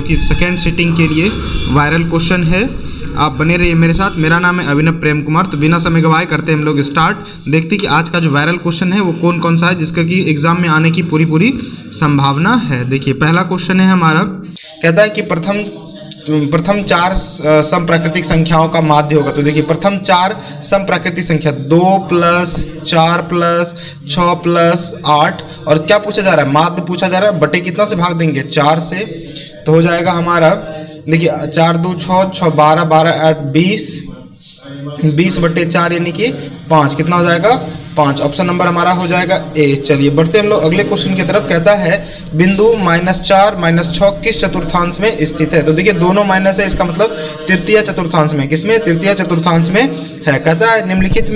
जो कि second sitting के लिए वायरल क्वेश्चन है। आप बने रहिए मेरे साथ। मेरा नाम है अभिनव प्रेम कुमार। तो बिना समय गवाए करते हैं हम लोग स्टार्ट। देखते हैं कि आज का जो वायरल क्वेश्चन है वो कौन कौन सा है जिसका कि एग्जाम में आने की पूरी संभावना है। देखिए पहला क्वेश्चन है हमारा, कहता है कि प्रथम 4 समप्राकृतिक संख्याओं का माध्य होगा। तो देखिए प्रथम 4 समप्राकृतिक संख्या 2 + 4 + 6 + 8 और क्या पूछा जा रहा है, माध्य पूछा जा रहा है। बटे कितना से भाग देंगे, 4 से। तो हो जाएगा हमारा, देखिए 4 2 6 6 12 12 8 20 20/4 यानी कि 5। कितना हो जाएगा, 5। ऑप्शन नंबर हमारा हो जाएगा ए। चलिए बढ़ते हम लोग अगले क्वेश्चन की तरफ। कहता है बिंदु -4 -6 किस चतुर्थांश में स्थित है। तो देखिए दोनों माइनस है, इसका मतलब तृतीय चतुर्थांश में। किसमें, तृतीय चतुर्थांश में है। कहता है निम्नलिखित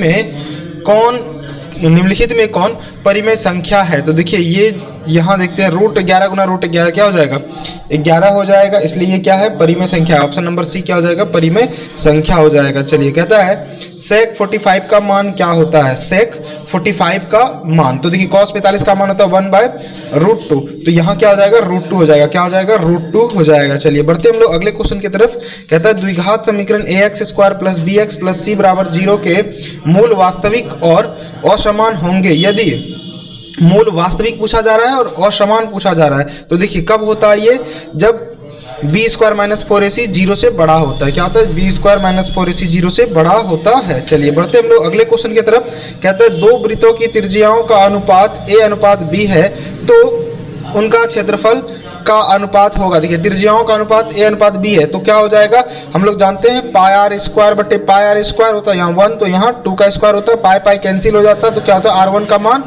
में कौन परिमेय संख्या है। तो देखिए ये यहाँ देखते हैं √11 × √11 क्या हो जाएगा, 11 हो जाएगा। इसलिए ये क्या है, परिमेय संख्या। ऑप्शन नंबर सी क्या हो जाएगा, परिमेय संख्या हो जाएगा। चलिए कहता है sec 45 का मान क्या होता है, sec 45 का मान। तो देखिए cos 45 का मान होता है 1/√2। तो यहाँ क्या हो जाएगा, √2 हो जाएगा। क्या हो जाएगा, √2 हो जाएगा। चलिए बढ़ते हम लोग अगले क्वेश्चन की तरफ। कहता है द्विघात समीकरण ax² + bx + c = 0 के मूल वास्तविक और असमान होंगे यदि मूल वास्तविक पूछा जा रहा है और असमान पूछा जा रहा है। तो देखिए कब होता है ये, जब b² - 4ac 0 से बड़ा होता है। क्या होता है, b² - 4ac 0 से बड़ा होता है। चलिए बढ़ते हम लोग अगले क्वेश्चन की तरफ। कहते हैं दो वृत्तों की त्रिज्याओं का अनुपात a/b है तो उनका क्षेत्रफल का अनुपात होगा। देखिए त्रिज्याओं का अनुपात a/b है तो क्या हो जाएगा, हम लोग जानते हैं πr² होता है यहाँ 1, तो यहाँ 2 का स्क्वायर होता है। पाई कैंसिल हो जाता है तो क्या होता है, r1 का मान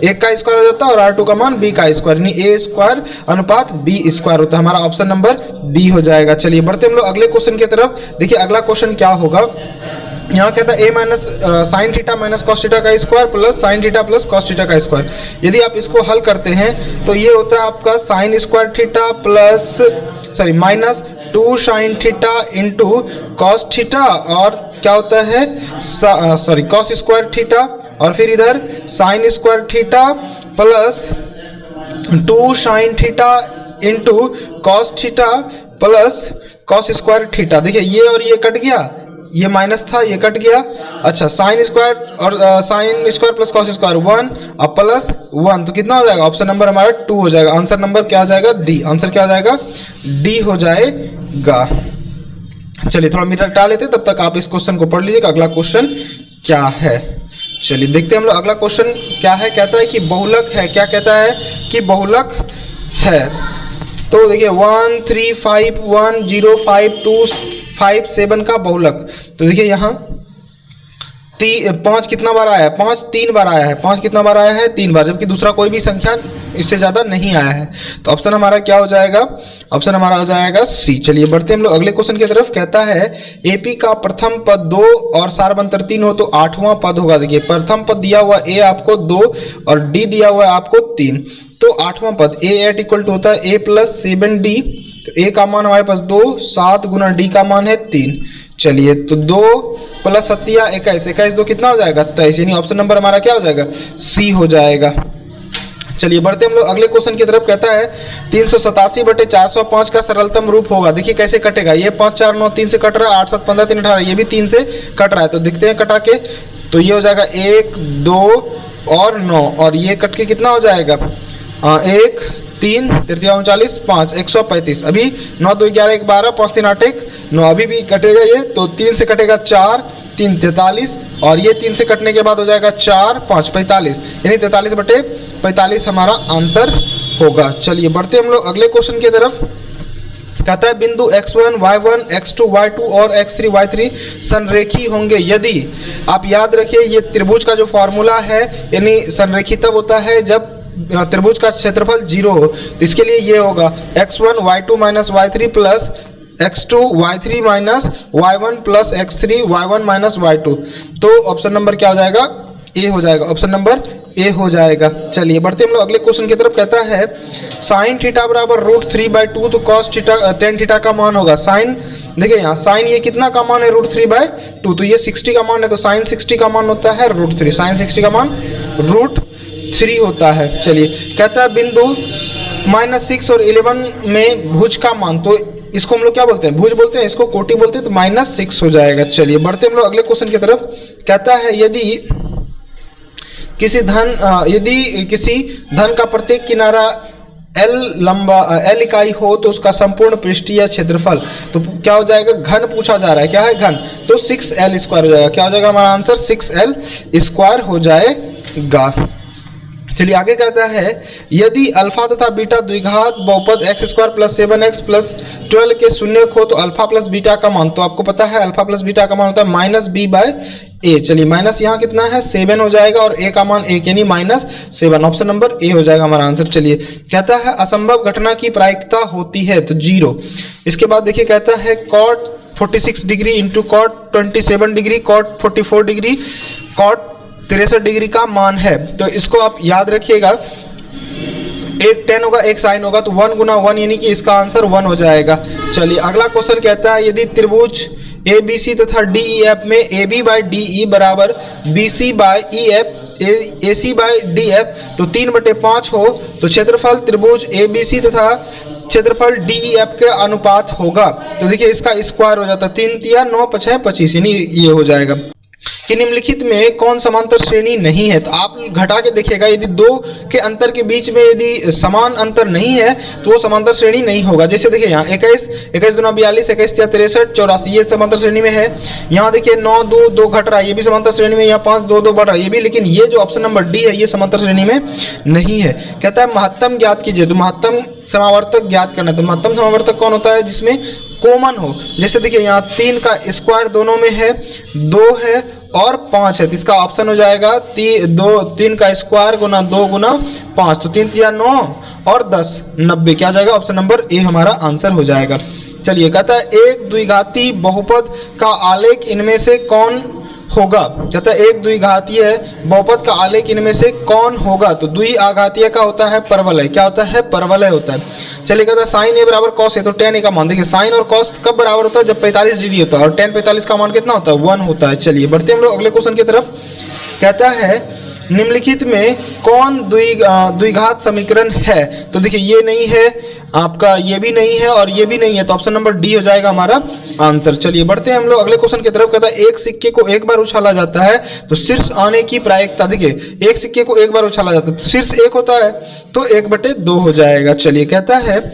1 का स्क्वायर हो जाता है और r2 का मान b का स्क्वायर, यानी a² अनुपात b² होता है। हमारा ऑप्शन नंबर बी हो जाएगा। चलिए बढ़ते हम लोग अगले क्वेश्चन की तरफ। देखिए अगला क्वेश्चन क्या होगा, यहाँ कहता है a sin θ - cos θ का स्क्वायर + sin θ + cos θ का स्क्वायर। यदि आप इसको हल करते हैं तो ये होता है आपका sin² θ -2 sin θ × cos θ और क्या होता है cos² θ और फिर इधर sin² θ + 2 sin θ × cos θ + cos² θ। देखिए ये और ये कट गया, ये माइनस था ये कट गया। अच्छा sin² और sin² + cos² 1 और +1 तो कितना हो जाएगा, ऑप्शन नंबर हमारा 2 हो जाएगा। आंसर नंबर क्या हो जाएगा, डी। आंसर क्या हो जाएगा, डी हो जाएगा। चलिए थोड़ा मिनट हटा लेते तब तक आप इस क्वेश्चन को पढ़ लीजिएगा। अगला क्वेश्चन क्या है, चलिए देखते हैं हम लोग अगला क्वेश्चन क्या है। कहता है कि बहुलक है। क्या कहता है कि बहुलक है। तो देखिए 1 3 5 1 0 5 2 5 7 का बहुलक। तो देखिए यहाँ 5 कितना बार आया है, 5 3 बार आया है। 5 कितना बार आया है, 3 बार, जबकि दूसरा कोई भी संख्या इससे ज्यादा नहीं आया है। तो ऑप्शन हमारा क्या हो जाएगा, ऑप्शन हमारा हो जाएगा सी। चलिए बढ़ते हम लोग अगले क्वेश्चन की तरफ। कहता है एपी का प्रथम पद 2 और सारवंतर 3 हो तो 8वां पद होगा। देखिए प्रथम पद दिया हुआ ए आपको 2 और डी दिया हुआ है आपको 3, तो 8वां पद a8 = होता है a + 7d। तो a का मान हमारे पास 2, 7 × d का मान है 3। चलिए तो 2 + 7 21, 21 2 कितना हो जाएगा, 23, यानी ऑप्शन नंबर हमारा क्या हो जाएगा, सी हो जाएगा। चलिए बढ़ते हम लोग अगले क्वेश्चन की तरफ। कहता है 387/405 का सरलतम रूप होगा। देखिए कैसे कटेगा, ये 5 4 9 3 से कट रहा है, 8 7 15 3 18, ये भी 3 से कट रहा है। तो देखते हैं कटा के, तो ये हो जाएगा 1 2 और 9 और ये कट के कितना हो जाएगा, 1 3 3 39 5 135। अभी 9 2 11 1 12 5 3 8 1 9, अभी भी कटेगा ये। तो 3 से कटेगा 4 3 43 और ये 3 से कटने के बाद हो जाएगा 4 5 45, यानी 43/45 हमारा आंसर होगा। चलिए बढ़ते हम लोग अगले क्वेश्चन की तरफ। कहता है बिंदु x1 y1 x2 y2 और x3 y3 संरेखी होंगे यदि, आप याद रखिए ये त्रिभुज का जो फॉर्मूला है, यानी संरेखी तब होता है जब त्रिभुज का क्षेत्रफल 0 हो। तो इसके लिए ये होगा x1 y2 - y3 + x2 y3 - y1 + x3 y1 - y2। तो ऑप्शन नंबर क्या हो जाएगा, ए हो जाएगा। ऑप्शन नंबर ए हो जाएगा। चलिए बढ़ते हम लोग अगले क्वेश्चन की तरफ। कहता है sin θ = √3/2 तो cos θ tan θ का मान होगा। sin, देखिए यहाँ sin ये कितना का मान है, √3/2, तो ये 60 का मान है, तो sin 60 का मान होता है √3, sin 60 का मान √3 होता है। चलिए कहता है बिंदु -6 और 11 में भुज का मान, तो इसको हम लोग क्या बोलते हैं, भुज बोलते हैं, इसको कोटि बोलते हैं, तो -6 हो जाएगा। चलिए बढ़ते हम लोग अगले क्वेश्चन की तरफ। कहता है यदि किसी धन का प्रत्येक किनारा L इकाई हो तो उसका संपूर्ण पृष्ठीय क्षेत्रफल, तो क्या हो जाएगा, घन पूछा जा रहा है, क्या है घन, तो 6L² हो जाएगा। क्या हो जाएगा हमारा आंसर, 6L² हो जाएगा। चलिए आगे कहता है यदि अल्फा तथा बीटा द्विघात बहुपद x² + 7x + 12 के शून्यक हो तो अल्फा प्लस बीटा का मान, तो आपको पता है अल्फा प्लस बीटा का मान होता है -b/a। चलिए माइनस यहाँ कितना है 7 हो जाएगा और a का मान 1 यानी -7, ऑप्शन नंबर ए हो जाएगा हमारा आंसर। चलिए कहता है असंभव घटना की प्रायिकता होती है, तो 0। इसके बाद देखिए कहता है cot 46 degree into cot 27 degree, cot 44 degree, cot 63 degree का मान है, तो इसको आप याद रखिएगा, एक tan होगा एक sin होगा, तो 1 × 1 यानी कि इसका आंसर 1 हो जाएगा। चलिए अगला क्वेश्चन कहता है यदि त्रिभुज ABC तथा DEF में AB/DE बराबर BC/EF AC/DF तो 3/5 हो तो क्षेत्रफल त्रिभुज ABC तथा क्षेत्रफल DEF के अनुपात होगा, तो देखिए इसका स्क्वायर हो जाता है 3 × 3 = 9 × 5 = 25 यानी ये हो जाएगा कि निम्नलिखित में कौन समांतर श्रेणी नहीं है, तो आप घटा के देखिएगा, यदि दो के अंतर के बीच में यदि समान अंतर नहीं है तो वो समांतर श्रेणी नहीं होगा। जैसे देखिए यहाँ 21 21 दूना 42 21 × 3 = 63 84 ये समांतर श्रेणी में है। यहाँ देखिए 9 2 2 घट रहा है, ये भी समांतर श्रेणी में, यहाँ 5 2 2 बढ़ रहा है, ये भी, लेकिन ये जो ऑप्शन नंबर डी है ये समांतर श्रेणी में नहीं है। कहता है महत्तम ज्ञात कीजिए, तो महत्तम समावर्तक ज्ञात करना है, तो महत्तम समावर्तक कौन होता है, जिसमें कॉमन हो। जैसे देखिए यहाँ 3 का स्क्वायर दोनों में है, 2 है और 5 है, तो इसका ऑप्शन हो जाएगा 3 का स्क्वायर गुना 2 गुना 5, तो 3 × 3 = 9 और 10 90, क्या जाएगा ऑप्शन नंबर ए हमारा आंसर हो जाएगा। चलिए कहता है एक द्विघाती बहुपद का आलेख इनमें से कौन होगा, कहता है एक द्विघातीय बहुपद का आलेख इनमें से कौन होगा, तो द्विआघातीय का होता है परवलय, क्या होता है, परवलय होता है। चलिए कहता है sin a = cos a, तो tan a का मान देखिए sin और cos कब बराबर होता है, जब 45 डिग्री होता है, और tan 45 का मान कितना होता है, 1 होता है। चलिए बढ़ते हम लोग अगले क्वेश्चन की तरफ। कहता है निम्नलिखित में कौन द्विघात समीकरण है, तो देखिए ये नहीं है आपका, ये भी नहीं है और ये भी नहीं है, तो ऑप्शन नंबर डी हो जाएगा हमारा आंसर। चलिए बढ़ते हैं हम लोग अगले क्वेश्चन की तरफ। कहता है एक सिक्के को एक बार उछाला जाता है तो शीर्ष आने की प्रायिकता, देखिए एक सिक्के को एक बार उछाला जाता है तो शीर्ष 1 होता है, तो 1/2 हो जाएगा। चलिए कहता है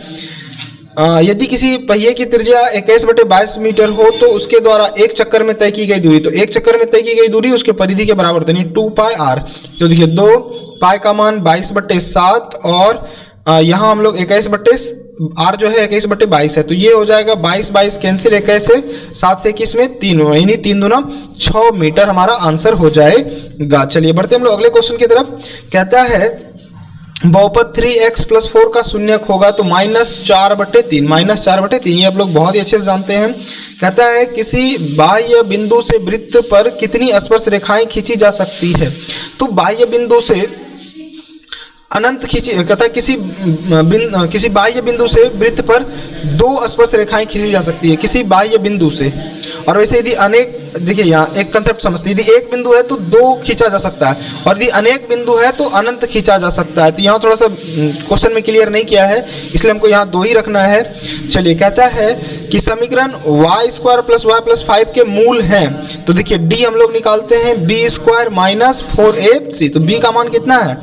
यदि किसी पहिए की त्रिज्या 21/22 मीटर हो तो उसके द्वारा एक चक्कर में तय की गई दूरी, तो एक चक्कर में तय की गई दूरी उसके परिधि के बराबर होती है 2πr, तो देखिए 2 पाई का मान 22/7 और यहाँ हम लोग 21/r जो है 21/22 है, तो ये हो जाएगा 22 कैंसिल, 21 से 7 से 21 में 3 यानी 3 दूना 6 मीटर हमारा आंसर हो जाएगा। चलिए बढ़ते हम लोग अगले क्वेश्चन की तरफ। कहता है बहुपद 3x + 4 का शून्यक होगा तो -4/3, -4/3 ये आप लोग बहुत ही अच्छे से जानते हैं। कहता है किसी बाह्य बिंदु से वृत्त पर कितनी स्पर्श रेखाएं खींची जा सकती है, तो बाह्य बिंदु से अनंत खींची, कहता है किसी बाह्य बिंदु से वृत्त पर 2 स्पर्श रेखाएं खींची जा सकती है, किसी बाह्य बिंदु से। और वैसे यदि अनेक, देखिए यहाँ एक कंसेप्ट समझते हैं, यदि एक बिंदु है तो 2 खींचा जा सकता है, और यदि अनेक बिंदु है तो अनंत खींचा जा सकता है। तो यहाँ थोड़ा सा क्वेश्चन में क्लियर नहीं किया है, इसलिए हमको यहाँ 2 ही रखना है। चलिए कहता है कि समीकरण y² + y + 5 के मूल हैं, तो देखिए d हम लोग निकालते हैं b² - 4ac, तो b का मान कितना है,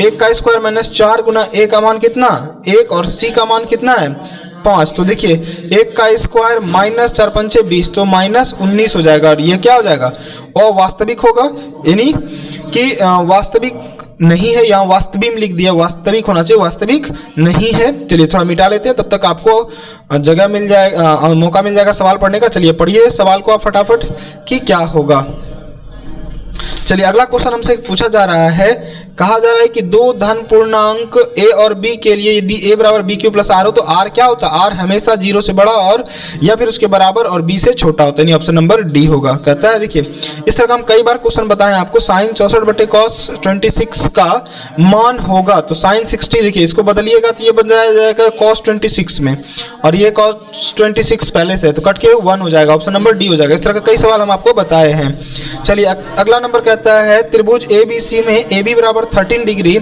1 का स्क्वायर -4 गुना a का मान कितना 1 और c का मान कितना है 5, तो देखिए 1 का स्क्वायर -4 × 5 = 20, तो -19 हो जाएगा, और ये क्या हो जाएगा, और वास्तविक होगा, यानी कि वास्तविक नहीं है, यहाँ वास्तविक लिख दिया, वास्तविक होना चाहिए, वास्तविक नहीं है। चलिए थोड़ा मिटा लेते हैं, तब तक आपको जगह मिल जाएगा, मौका मिल जाएगा सवाल पढ़ने का। चलिए पढ़िए सवाल को आप फटाफट कि क्या होगा। चलिए अगला क्वेश्चन हमसे पूछा जा रहा है, कहा जा रहा है कि 2 धन पूर्णांक a और b के लिए यदि a = bq + r हो तो r क्या होता है, r हमेशा 0 से बड़ा और या फिर उसके बराबर और b से छोटा होता है, यानी ऑप्शन नंबर डी होगा। कहता है देखिए इस तरह का हम कई बार क्वेश्चन बताएं आपको, sin 64/cos 26 का मान होगा, तो sin 60 देखिए इसको बदलिएगा तो ये बन जाएगा cos 26 में, और ये cos 26 पहले से है तो कट के 1 हो जाएगा, ऑप्शन नंबर डी हो जाएगा। इस तरह का कई सवाल हम आपको बताए हैं। चलिए अगला नंबर कहता है त्रिभुज ABC में AB = बराबर 13 डिग्री,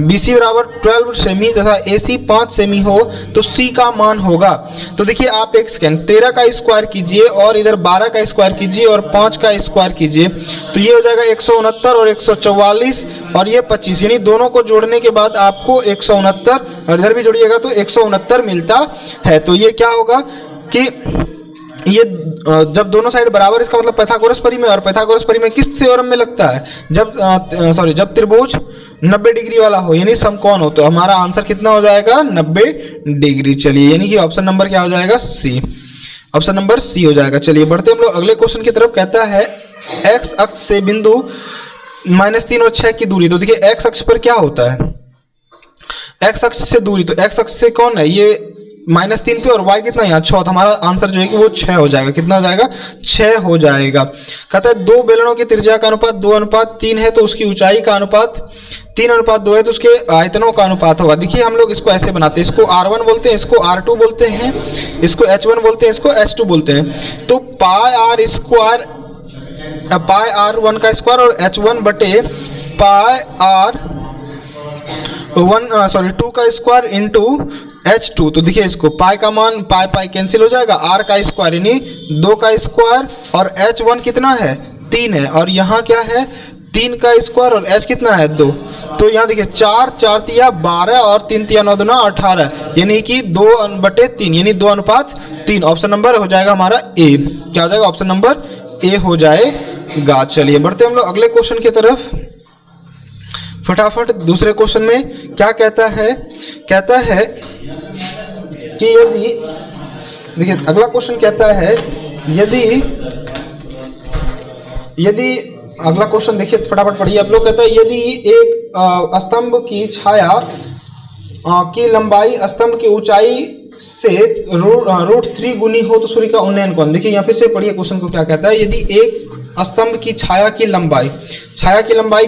BC बराबर 12 सेमी तथा AC 5 सेमी हो तो C का मान होगा। तो देखिए आप एक सेकेंड, 13 का स्क्वायर कीजिए और इधर 12 का स्क्वायर कीजिए और 5 का स्क्वायर कीजिए, तो ये हो जाएगा 169 और 144 और ये 25, यानी दोनों को जोड़ने के बाद आपको 169 और इधर भी जोड़िएगा तो 169 मिलता है। तो ये क्या होगा कि ये जब दोनों साइड बराबर, इसका मतलब पाइथागोरस परिमेय, और पाइथागोरस परिमेय किस थ्योरम में लगता है, जब त्रिभुज 90 डिग्री वाला हो यानी समकोण हो। तो हमारा आंसर कितना हो जाएगा 90 डिग्री। चलिए यानी कि ऑप्शन नंबर क्या हो जाएगा सी, ऑप्शन नंबर सी हो जाएगा। चलिए बढ़ते हम लोग अगले क्वेश्चन की तरफ। कहता है एक्स अक्ष से बिंदु -3 और 6 की दूरी। तो देखिए एक्स अक्ष पर क्या होता है, एक्स अक्ष से दूरी, तो एक्स अक्ष से कौन है ये -3 पे और y कितना यहाँ 6, तो हमारा आंसर जो है कि वो 6 हो जाएगा। कितना हो जाएगा 6 हो जाएगा। कहता है दो बेलनों की त्रिज्या का अनुपात 2:3 है तो उसकी ऊंचाई का अनुपात 3:2 है तो उसके आयतनों का अनुपात होगा। देखिए हम लोग इसको ऐसे बनाते हैं, इसको R1 बोलते हैं, इसको R2 बोलते हैं, इसको H1 बोलते हैं, इसको H2 बोलते हैं। तो पाई R1 का स्क्वायर और H1 बटे पाई R2 का स्क्वायर इंटू H2। तो देखिए इसको पाई का मान पाई कैंसिल हो जाएगा, R का स्क्वायर यानी 2 का स्क्वायर और H1 कितना है 3 है, और यहाँ क्या है 3 का स्क्वायर और H कितना है 2। तो यहाँ देखिए 4 तिया 12 और 3 तिया 9 दूना 18 यानी कि 2/3 यानी 2:3। ऑप्शन नंबर हो जाएगा हमारा ए। क्या हो जाएगा ऑप्शन नंबर ए हो जाएगा। चलिए बढ़ते हम लोग अगले क्वेश्चन की तरफ फटाफट। दूसरे क्वेश्चन में क्या कहता है, कहता है कि यदि, देखिए अगला क्वेश्चन कहता है यदि अगला क्वेश्चन देखिए फटाफट पढ़िए आप लोग। कहता है यदि एक स्तंभ की छाया की लंबाई स्तंभ की ऊंचाई से √3 गुनी हो तो सूर्य का उन्नयन कोण। देखिए यहाँ फिर से पढ़िए क्वेश्चन को क्या कहता है। यदि एक स्तंभ की छाया की लंबाई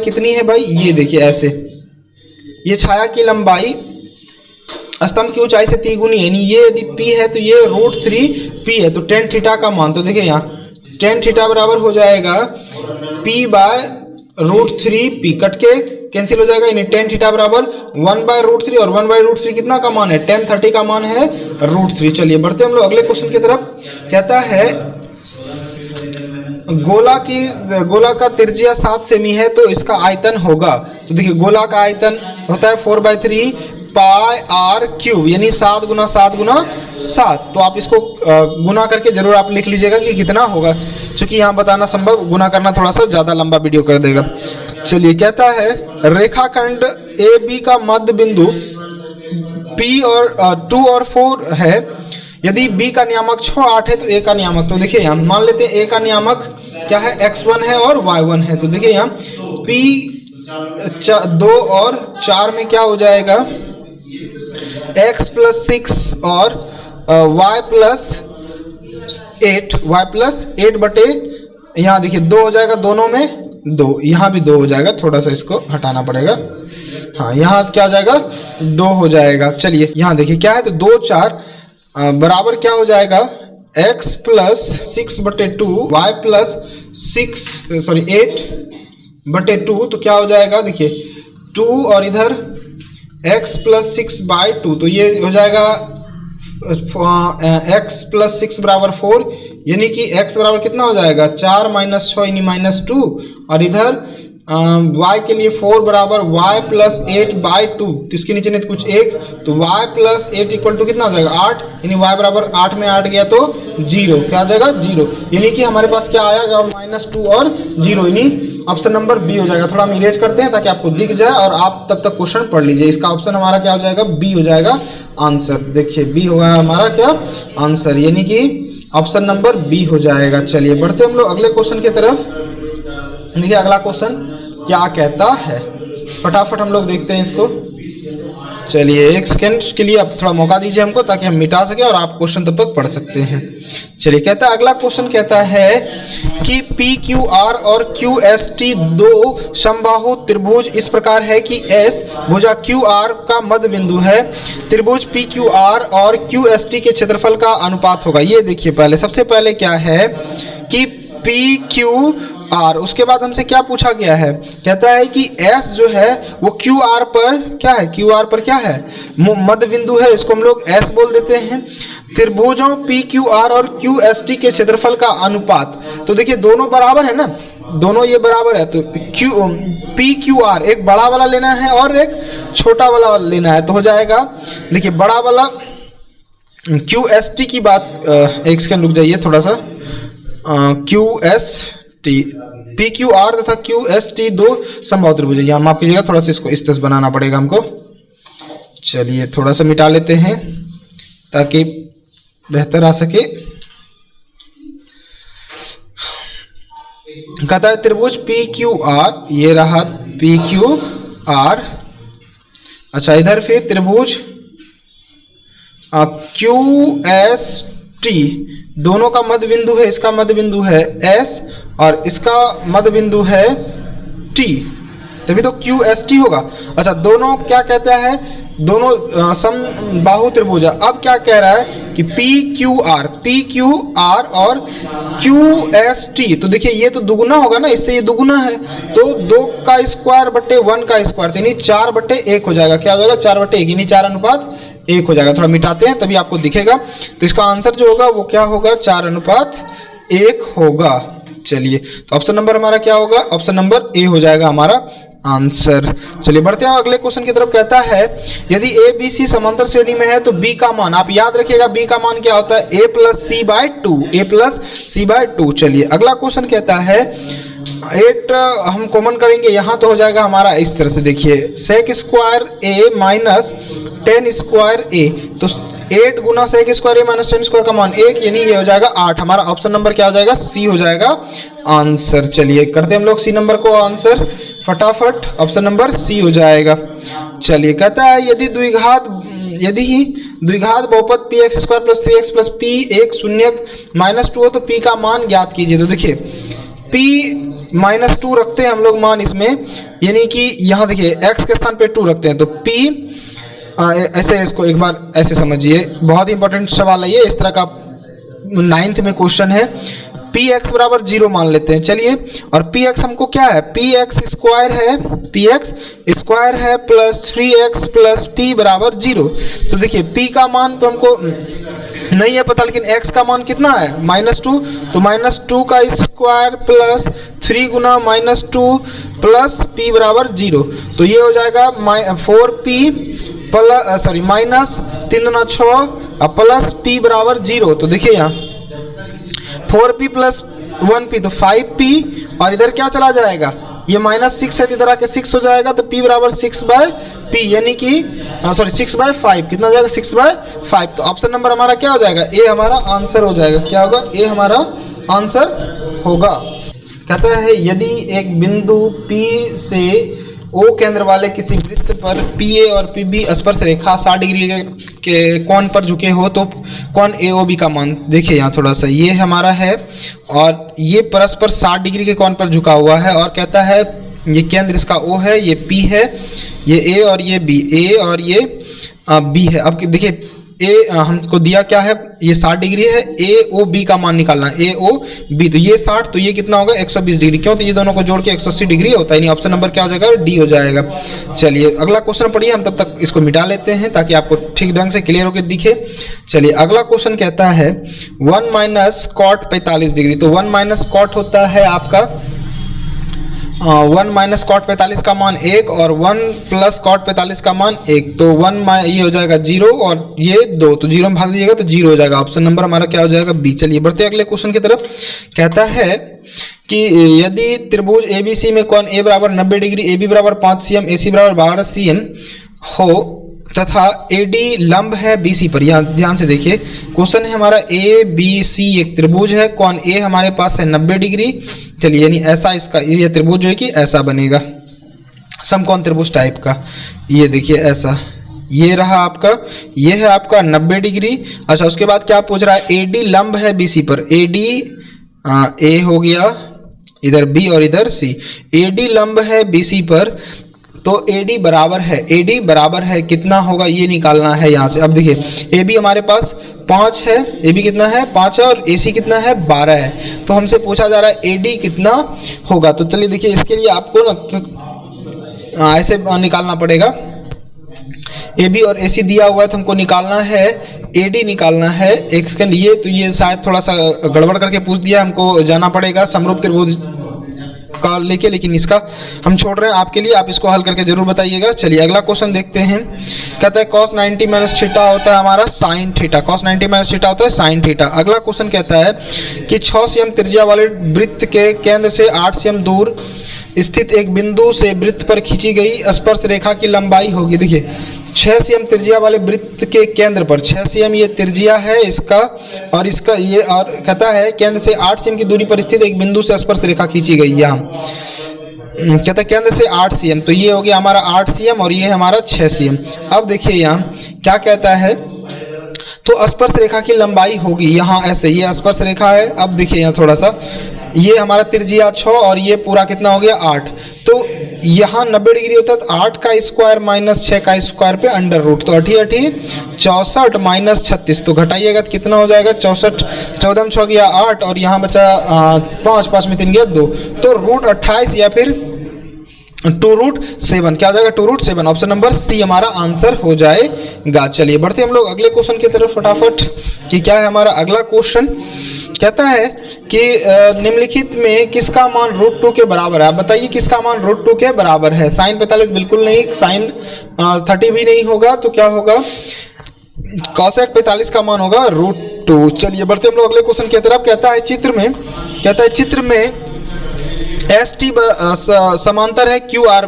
कितनी है भाई, ये देखिए ऐसे, ये छाया की लंबाई स्तंभ की ऊंचाई से 3 गुनी है, यानी ये यदि P है तो ये √3P है। तो tan थीटा का मान, तो देखिए यहाँ tan थीटा बराबर हो जाएगा P/√3P, कट के कैंसिल हो जाएगा, यानी tan थीटा बराबर 1/√3 और 1/√3 कितना का मान है tan 30 का मान है √3। चलिए बढ़ते हम लोग अगले क्वेश्चन की तरफ। कहता है गोला का त्रिज्या 7 सेमी है तो इसका आयतन होगा। तो देखिए गोला का आयतन होता है 4/3 पाई r³ यानी 7 × 7 × 7। तो आप इसको गुना करके जरूर आप लिख लीजिएगा कि कितना होगा, क्योंकि यहाँ बताना संभव, गुना करना थोड़ा सा ज्यादा लंबा वीडियो कर देगा। चलिए कहता है रेखाखंड AB का मध्य बिंदु P और 2 और 4 है। यदि B का नियामक 6, 8 है तो A का नियामक, तो देखिए यहाँ मान लेते हैं A का नियामक क्या है x1 है और y1 है। तो देखिए यहाँ P 2 और 4 में क्या हो जाएगा x+6 और y+8 बटे, यहाँ देखिए 2 हो जाएगा, दोनों में 2, यहाँ भी 2 हो जाएगा, थोड़ा सा इसको हटाना पड़ेगा। हाँ यहाँ क्या हो जाएगा 2 हो जाएगा। चलिए यहाँ देखिए क्या है, तो 2 4 बराबर क्या हो जाएगा x+6 बटे 2 8/2। तो क्या हो जाएगा देखिए 2 और इधर x+6/2, तो ये हो जाएगा x+6 बराबर 4, यानी कि x बराबर कितना हो जाएगा 4 - 6 यानी -2, और इधर y के लिए 4 बराबर y+8/2, तो इसके नीचे नहीं तो कुछ 1, तो y+8 इक्वल टू कितना हो जाएगा 8, यानी y बराबर 8 में 8 गया तो 0, क्या आ जाएगा 0, यानी कि हमारे पास क्या आएगा -2 और 0, यानी ऑप्शन नंबर बी हो जाएगा। थोड़ा हम इरेज करते हैं ताकि आपको दिख जाए और आप तब तक क्वेश्चन पढ़ लीजिए। इसका ऑप्शन हमारा क्या हो जाएगा बी हो जाएगा आंसर। देखिए बी होगा हमारा क्या आंसर, यानी कि ऑप्शन नंबर बी हो जाएगा। चलिए बढ़ते हम लोग अगले क्वेश्चन की तरफ। देखिए अगला क्वेश्चन क्या कहता है, फटाफट हम लोग देखते हैं इसको। चलिए एक सेकंड के लिए आप थोड़ा मौका दीजिए हमको, ताकि हम मिटा सके और आप क्वेश्चन तब तक पढ़ सकते हैं। चलिए कहता है अगला क्वेश्चन कहता है कि PQR और QST दो समबाहु त्रिभुज इस प्रकार है कि S भुजा QR का मध्य बिंदु है। त्रिभुज PQR और QST के क्षेत्रफल का अनुपात होगा। ये देखिए पहले, सबसे पहले क्या है कि PQ आर। उसके बाद हमसे क्या पूछा गया है, कहता है कि एस जो है वो क्यू आर पर क्या है, क्यू आर पर क्या है, मध्य बिंदु है, इसको हम लोग एस बोल देते हैं। त्रिभुजों पी क्यू आर और क्यू एस टी के क्षेत्रफल का अनुपात, तो देखिए दोनों बराबर है ना, दोनों ये बराबर है, तो क्यू पी क्यू आर एक बड़ा वाला लेना है और एक छोटा वाला लेना है, तो हो जाएगा, देखिए बड़ा वाला क्यू एस टी की बात, एक सेकंड रुक जाइए थोड़ा सा, Q S T, P Q R तथा क्यू एस टी दो समबाहु त्रिभुज, यहाँ माफ कीजिएगा थोड़ा सा इसको इस तरह बनाना पड़ेगा हमको। चलिए थोड़ा सा मिटा लेते हैं ताकि बेहतर आ सके। कहता है त्रिभुज पी क्यू आर, ये रहा पी क्यू आर। अच्छा इधर फिर त्रिभुज क्यू एस टी, दोनों का मध्य बिंदु है, इसका मध्य बिंदु है एस और इसका मध्य बिंदु है टी, तभी तो क्यू एस टी होगा। अच्छा दोनों क्या कहता है, दोनों समबाहु त्रिभुज। अब क्या कह रहा है कि पी क्यू आर और क्यू एस टी, तो देखिए ये तो दुगुना होगा ना, इससे ये दुगुना है, तो 2 का स्क्वायर बट्टे 1 का स्क्वायर, यानी 4/1 हो जाएगा। क्या हो जाएगा, 4/1, यानी 4:1 हो जाएगा। थोड़ा मिटाते हैं तभी आपको दिखेगा, तो इसका आंसर जो होगा वो क्या होगा, 4:1 होगा। चलिए तो ऑप्शन नंबर हमारा क्या होगा, ऑप्शन नंबर ए हो जाएगा हमारा आंसर। चलिए बढ़ते हैं अगले क्वेश्चन की तरफ। कहता है यदि ए बी सी समांतर श्रेणी में है तो बी का मान, आप याद रखिएगा बी का मान क्या होता है, a + c/2। चलिए अगला क्वेश्चन कहता है 8 हम कॉमन करेंगे, यहां तो हो जाएगा हमारा इस तरह से, देखिए sec² a माइनस 10² a, तो 8 गुना sec² a माइनस 10² का मान 1, यानी ये हो जाएगा 8। हमारा ऑप्शन नंबर क्या हो जाएगा, सी हो जाएगा आंसर। चलिए करते हैं हम लोग सी नंबर को आंसर फटाफट, ऑप्शन नंबर सी हो जाएगा। चलिए कहता है यदि द्विघात बहुपद px² + 3x + p एक शून्यक -2 हो तो p का मान ज्ञात कीजिए। तो देखिए p -2 रखते हैं हम लोग मान इसमें, यानी कि यहाँ देखिए x के स्थान पे 2 रखते हैं, तो p ऐसे, इसको एक बार ऐसे समझिए, बहुत ही इंपॉर्टेंट सवाल है ये, इस तरह का 9th में क्वेश्चन है। px = 0 मान लेते हैं। चलिए और px हमको क्या है, px² है प्लस 3x + p = 0। तो देखिए p का मान तो हमको नहीं है पता, लेकिन x का मान कितना है, -2, तो -2 का स्क्वायर प्लस 3 गुना -2 प्लस p = 0, तो ये हो जाएगा 4p प्लस -3 गुना 6 प्लस p = 0। तो देखिए यहाँ 4p + 1p तो 5p, और इधर क्या चला जाएगा, ये -6 है तो इधर आके 6 हो जाएगा, तो p = 6/p, यानी कि 6/5, कितना हो जाएगा, 6/5। तो ऑप्शन नंबर हमारा क्या हो जाएगा, ए हमारा आंसर हो जाएगा। क्या होगा, ए हमारा आंसर होगा। कहता है यदि एक बिंदु P से O केंद्र वाले किसी वृत्त पर PA और PB स्पर्श रेखा 60 डिग्री के कोण पर झुके हो तो कोण AOB का मान, देखिए यहाँ थोड़ा सा ये हमारा है और ये परस्पर 60 डिग्री के कोण पर झुका हुआ है, और कहता है ये केंद्र इसका O है, ये P है, ये A और ये B, A और ये B है। अब देखिए ए हमको दिया क्या है, ये 60 डिग्री है, AOB का मान निकालना है, AOB, तो ये 60, तो ये कितना होगा 120 डिग्री, क्यों, तो ये दोनों को जोड़ के 180 डिग्री होता है, यानी ऑप्शन नंबर क्या हो जाएगा, डी हो जाएगा। चलिए अगला क्वेश्चन पढ़िए, हम तब तक इसको मिटा लेते हैं ताकि आपको ठीक ढंग से क्लियर होकर दिखे। चलिए अगला क्वेश्चन कहता है 1 - cot 45 डिग्री, तो 1 - cot होता है आपका 1 - cot 45 का मान 1 और 1 + cot 45 का मान 1, तो 1 ये हो जाएगा 0 और ये 2, तो 0 में भाग दीजिएगा तो 0 हो जाएगा। ऑप्शन नंबर हमारा क्या हो जाएगा, बी। चलिए बढ़ते अगले क्वेश्चन की तरफ। कहता है कि यदि त्रिभुज ABC में कोण A = 90 degree, AB = 5 cm, AC = 12 cm हो तथा AD लंब है BC पर, यहाँ ध्यान से देखिए क्वेश्चन है हमारा ABC एक त्रिभुज है, कोण A हमारे पास है 90 डिग्री। चलिए यानी ऐसा इसका ये त्रिभुज जो है कि ऐसा बनेगा, समकोण त्रिभुज टाइप का, ये देखिए ऐसा, ये रहा आपका, ये है आपका 90 डिग्री। अच्छा उसके बाद क्या पूछ रहा है, AD लंब है BC पर, AD A हो गया, इधर B और इधर C, AD लंब है BC पर, तो AD बराबर है कितना होगा ये निकालना है यहाँ से। अब देखिए AB हमारे पास 5 है, ए बी कितना है 5 है और ए सी कितना है 12 है। तो हमसे पूछा जा रहा है ए डी कितना होगा। तो चलिए देखिए इसके लिए आपको ना ऐसे निकालना पड़ेगा। ए बी और ए सी दिया हुआ है तो हमको निकालना है ए डी निकालना है। एक सेकंड, ये तो ये शायद थोड़ा सा गड़बड़ करके पूछ दिया, हमको जाना पड़ेगा समरूप त्रिभुज का लेके, लेकिन इसका हम छोड़ रहे हैं आपके लिए, आप इसको हल करके जरूर बताइएगा। चलिए अगला क्वेश्चन देखते हैं। कहता है cos 90 माइनस थीटा होता है हमारा sin theta, cos 90 minus theta होता है sin थीटा। अगला क्वेश्चन कहता है कि 6 cm त्रिज्या वाले वृत्त के केंद्र से 8 cm दूर स्थित एक बिंदु से वृत्त पर खींची गई स्पर्श रेखा की लंबाई होगी। देखिए 6 cm त्रिज्या वाले वृत्त के केंद्र पर, 6 cm ये त्रिज्या है इसका और इसका ये, और कहता है केंद्र से 8 cm की दूरी पर स्थित एक बिंदु से स्पर्श रेखा खींची गई। यहाँ कहता है केंद्र से 8 cm, तो ये हो गया हमारा 8 cm और ये है हमारा 6 cm। अब देखिए यहाँ क्या कहता है, तो स्पर्श रेखा की लंबाई होगी यहाँ ऐसे, ये स्पर्श रेखा है। अब देखिए यहाँ थोड़ा सा, ये हमारा त्रिज्या 6 और ये पूरा कितना हो गया 8, तो यहाँ 90 डिग्री होता है। तो 8 का स्क्वायर माइनस 6 का स्क्वायर पे अंडर रूट, तो 8 64 माइनस 36, तो घटाइएगा तो कितना हो जाएगा 64, 14 में 6 गया 8 और यहाँ बचा 5, 5 में 3 गया 2, तो रूट 28 या फिर 2√7, क्या हो जाएगा 2√7। ऑप्शन नंबर सी हमारा आंसर हो जाएगा। चलिए बढ़ते हम लोग अगले क्वेश्चन की तरफ फटाफट, कि क्या है हमारा अगला क्वेश्चन। कहता है कि निम्नलिखित में किसका मान √2 के बराबर है। आप बताइए किसका मान √2 के बराबर है। sin 45 बिल्कुल नहीं, sin 30 भी नहीं होगा, तो क्या होगा cosec 45 का मान होगा √2। चलिए बढ़ते हम लोग अगले क्वेश्चन की तरफ। कहता है चित्र में एस टी समांतर है क्यू आर,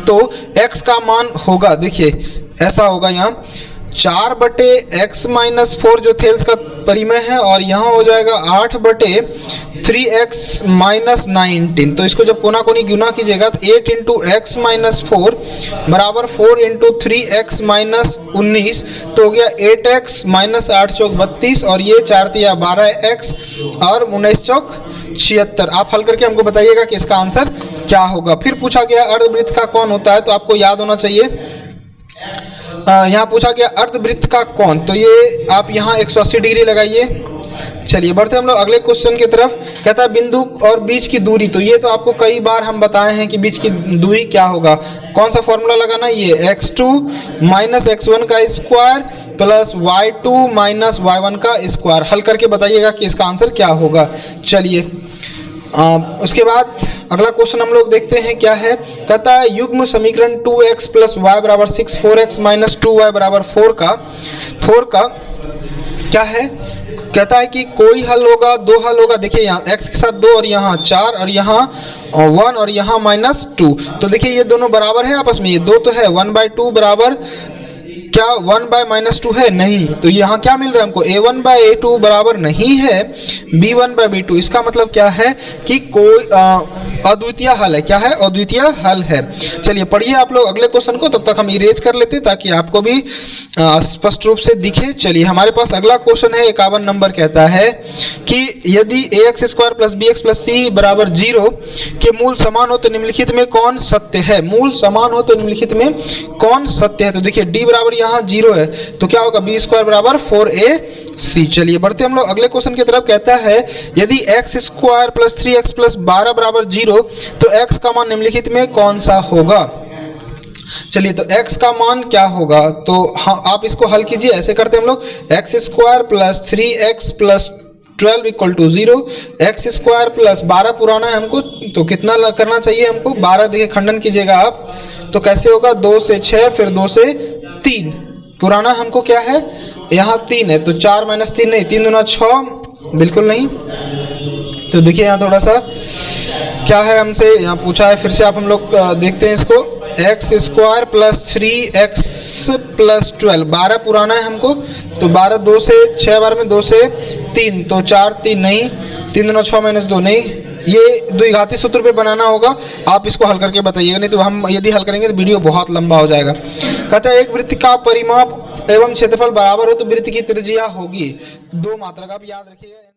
तो x का मान होगा, देखिए ऐसा होगा यहाँ 4/x माइनस 4 जो थेल्स का परिमेय है, और यहाँ हो जाएगा 8/3x माइनस 19। तो इसको जब कोना कोनी गुना कीजिएगा तो 8 इंटू एक्स माइनस 4 बराबर 4 इंटू 3x माइनस 19, तो हो गया 8x माइनस 8 चौक 32 और ये 4 तिया 12x और 19 चौक 76। आप हल करके हमको बताइएगा कि इसका आंसर क्या होगा। फिर पूछा गया अर्धवृत्त का कौन होता है, तो आपको याद होना चाहिए यहाँ पूछा गया अर्धवृत्त का कोण, तो ये आप यहाँ 180 डिग्री लगाइए। चलिए बढ़ते हम लोग अगले क्वेश्चन की तरफ। कहता है बिंदु और बीच की दूरी, तो ये तो आपको कई बार हम बताए हैं कि बीच की दूरी क्या होगा। कौन सा फॉर्मूला लगाना, ये x2 माइनस x1 का square plus y2 minus y1 का स्क्वायर। हल करके बताइएगा कि इसका आंसर क्या होगा। चलिए उसके बाद अगला क्वेश्चन हम लोग देखते हैं क्या है। कहता है युग्म समीकरण 2x प्लस वाई बराबर 6 4x माइनस 2y बराबर 4 का क्या है। कहता है कि कोई हल होगा, दो हल होगा। देखिए यहाँ x के साथ 2 और यहाँ 4 और यहाँ 1 और यहाँ माइनस 2, तो देखिए ये दोनों बराबर है आपस में, ये 2 तो है 1/2 बराबर क्या 1/-2 है नहीं, तो यहाँ क्या मिल रहा है हमको a1/a2 बराबर नहीं है b1/b2। इसका मतलब क्या है कि कोई अद्वितीय हल है। क्या है, अद्वितीय हल है। चलिए पढ़िए आप लोग अगले क्वेश्चन को, तब तक हम इरेज कर लेते ताकि आपको भी स्पष्ट रूप से दिखे। चलिए हमारे पास अगला क्वेश्चन है 51 नंबर। कहता है कि यदि ax² plus bx plus c बराबर 0 के मूल समान हो तो निम्नलिखित में कौन सत्य है। मूल समान हो तो निम्नलिखित में कौन सत्य है। तो देखिए d बराबर यहाँ 0 है, तो क्या होगा b² बराबर 4ac। चलिए बढ़ते हम लोग अगले क्वेश्चन की तरफ। कहता है यदि x² प्लस 3x प्लस 12 बराबर 0 तो x का मान निम्नलिखित में कौन सा होगा। चलिए तो x का मान क्या होगा, तो हाँ आप इसको हल कीजिए। ऐसे करते हम लोग x² plus 3x plus 12 equal to 0, x² plus 12 पुराना है हमको, तो कितना करना चाहिए हमको 12। देखिए खंडन कीजिएगा आप, तो कैसे होगा 2 से 6 फिर 2 से 3, पुराना हमको क्या है यहाँ 3 है, तो 4 माइनस 3 नहीं, 3 दूना 6 बिल्कुल नहीं। तो देखिए यहाँ थोड़ा सा क्या है हमसे यहाँ पूछा है, फिर से आप हम लोग देखते हैं इसको। x² प्लस 3x प्लस 12, 12 पुराना है हमको, तो 12 2 से 6 बार में 2 से 3, तो 4 3 नहीं, 3 दूना 6 माइनस 2 नहीं, ये द्विघाती सूत्र पे बनाना होगा। आप इसको हल करके बताइएगा, नहीं तो हम यदि हल करेंगे तो वीडियो बहुत लंबा हो जाएगा। कहता है एक वृत्त का परिमाप एवं क्षेत्रफल बराबर हो तो वृत्त की त्रिज्या होगी 2 मात्रक। आप याद रखिएगा।